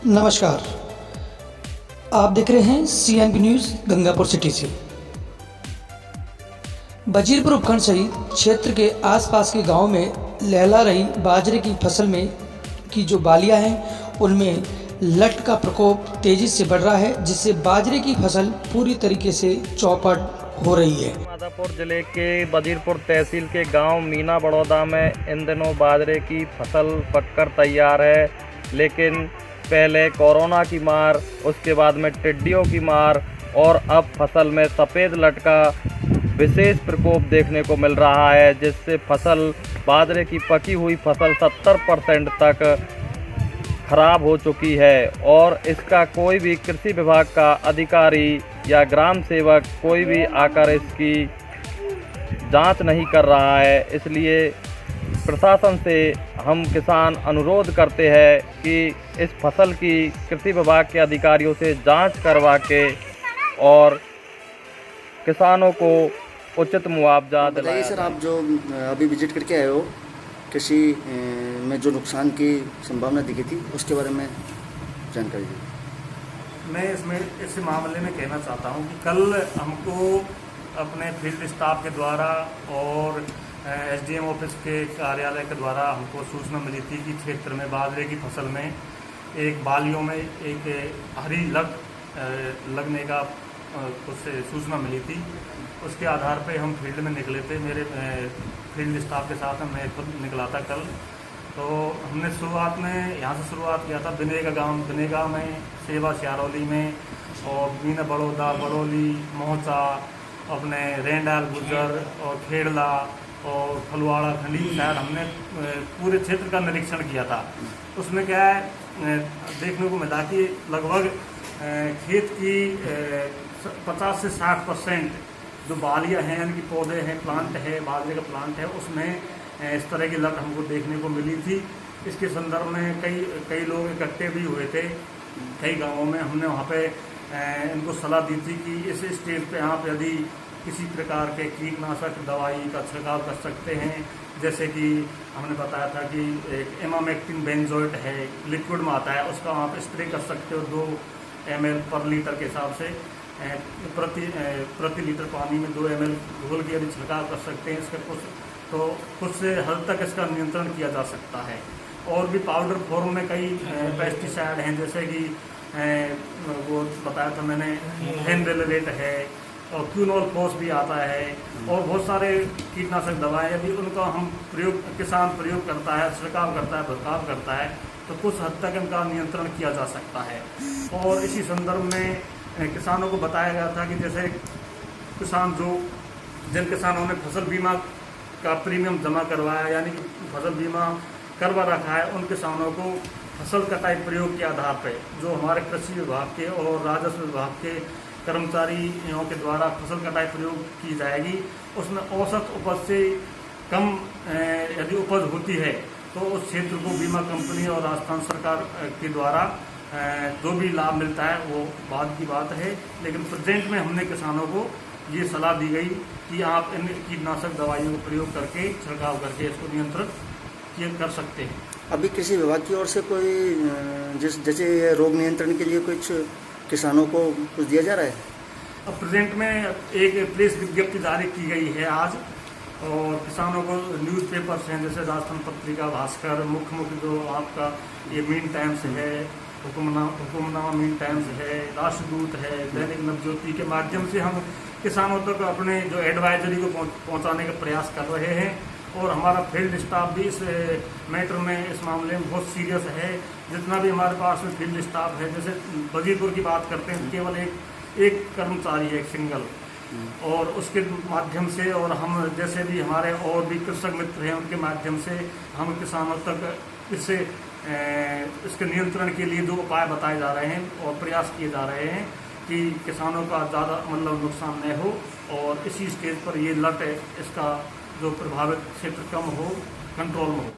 नमस्कार, आप देख रहे हैं CNB न्यूज़ गंगापुर सिटी से। वजीरपुर उपखंड सहित क्षेत्र के आसपास के गांव में लहला रही बाजरे की फसल में की जो बालियां हैं उनमें लट का प्रकोप तेजी से बढ़ रहा है, जिससे बाजरे की फसल पूरी तरीके से चौपट हो रही है। माधोपुर जिले के वजीरपुर तहसील के गांव मीना बड़ौदा में इन दिनों बाजरे की फसल पककर तैयार है, लेकिन पहले कोरोना की मार, उसके बाद में टिड्डियों की मार और अब फसल में सफ़ेद लट का विशेष प्रकोप देखने को मिल रहा है, जिससे फसल बाजरे की पकी हुई फसल 70% तक खराब हो चुकी है और इसका कोई भी कृषि विभाग का अधिकारी या ग्राम सेवक कोई भी आकर इसकी जांच नहीं कर रहा है। इसलिए प्रशासन से हम किसान अनुरोध करते हैं कि इस फसल की कृषि विभाग के अधिकारियों से जांच करवा के और किसानों को उचित मुआवजा दिलाएं। सर, आप जो अभी विजिट करके आए हो, कृषि में जो नुकसान की संभावना दिखी थी उसके बारे में जानकारी दी। मैं इस मामले में कहना चाहता हूं कि कल हमको अपने फील्ड स्टाफ के द्वारा और SDM ऑफिस के कार्यालय के द्वारा हमको सूचना मिली थी कि क्षेत्र में बाजरे की फसल में एक बालियों में एक हरी लट लगने का कुछ सूचना मिली थी। उसके आधार पे हम फील्ड में निकले थे। मेरे फील्ड स्टाफ के साथ मैं खुद निकला था कल। तो हमने शुरुआत में यहाँ से शुरुआत किया था बिनेगा में, सेवा सियारौली में और मीना बड़ौदा, बड़ौली, मोहचा, अपने रेंडाल, गुजर और खेड़ला और फलवाड़ा, खंडी शहर हमने पूरे क्षेत्र का निरीक्षण किया था। उसमें क्या है, देखने को मिला कि लगभग खेत की 50 से 60% जो बालियाँ हैं, यानी कि पौधे हैं, प्लांट है, बाजरे का प्लांट है, उसमें इस तरह की लट हमको देखने को मिली थी। इसके संदर्भ में कई लोग इकट्ठे भी हुए थे कई गांवों में। हमने वहाँ पे इनको सलाह दी थी कि इस स्टेज पे आप यदि किसी प्रकार के कीटनाशक दवाई का छिड़काव कर सकते हैं, जैसे कि हमने बताया था कि एक इमामेक्टिन बेंजोएट है, लिक्विड में आता है, उसका आप स्प्रे कर सकते हो 2 ml पर लीटर के हिसाब से। प्रति लीटर पानी में 2 ml घोल के यदि छिड़काव कर सकते हैं, इसका कुछ से हद तक इसका नियंत्रण किया जा सकता है। और भी पाउडर फॉर्म में कई पेस्टिसाइड हैं, जैसे कि वो बताया था मैंने, हेनवेलरेट है और क्यूनोल फोस भी आता है और बहुत सारे कीटनाशक दवाएं यदि उनका हम किसान प्रयोग करता है, छिड़काव करता है, छिड़काव करता है, तो कुछ हद तक इनका नियंत्रण किया जा सकता है। और इसी संदर्भ में किसानों को बताया गया था कि जैसे जिन किसानों ने फसल बीमा का प्रीमियम जमा करवाया, यानी कि फसल बीमा करवा रखा है, उन किसानों को फसल कटाई प्रयोग के आधार पर जो हमारे कृषि विभाग के और राजस्व विभाग के कर्मचारियों के द्वारा फसल कटाई प्रयोग की जाएगी। उसमें औसत उपज से कम यदि उपज होती है तो उस क्षेत्र को बीमा कंपनी और राजस्थान सरकार के द्वारा जो भी लाभ मिलता है वो बाद की बात है। लेकिन प्रेजेंट में हमने किसानों को ये सलाह दी गई कि आप इन कीटनाशक दवाइयों का प्रयोग करके, छिड़काव करके इसको नियंत्रित कर सकते हैं। अभी कृषि विभाग की ओर से कोई जैसे रोग नियंत्रण के लिए कुछ किसानों को कुछ दिया जा रहा है? अब प्रेजेंट में एक प्रेस विज्ञप्ति जारी की गई है आज, और किसानों को न्यूज़पेपर्स हैं जैसे राजस्थान पत्रिका, भास्कर, मुख्य जो आपका ये मीन टाइम्स है, हुकुमनामा मीन टाइम्स है, राष्ट्रदूत है, दैनिक नवज्योति के माध्यम से हम किसानों तक अपने जो एडवाइजरी को पहुंचाने का प्रयास कर रहे हैं। और हमारा फील्ड स्टाफ भी इस मैटर में, इस मामले में बहुत सीरियस है। जितना भी हमारे पास में फील्ड स्टाफ है, जैसे वजीरपुर की बात करते हैं, केवल एक कर्मचारी है, एक सिंगल, और उसके माध्यम से और हम जैसे भी हमारे और भी कृषक मित्र हैं उनके माध्यम से हम किसानों तक इसके नियंत्रण के लिए जो उपाय बताए जा रहे हैं और प्रयास किए जा रहे हैं कि किसानों का ज़्यादा नुकसान न हो और इसी स्टेज पर ये लट इसका जो प्रभावित क्षेत्र कम हो, कंट्रोल में हो।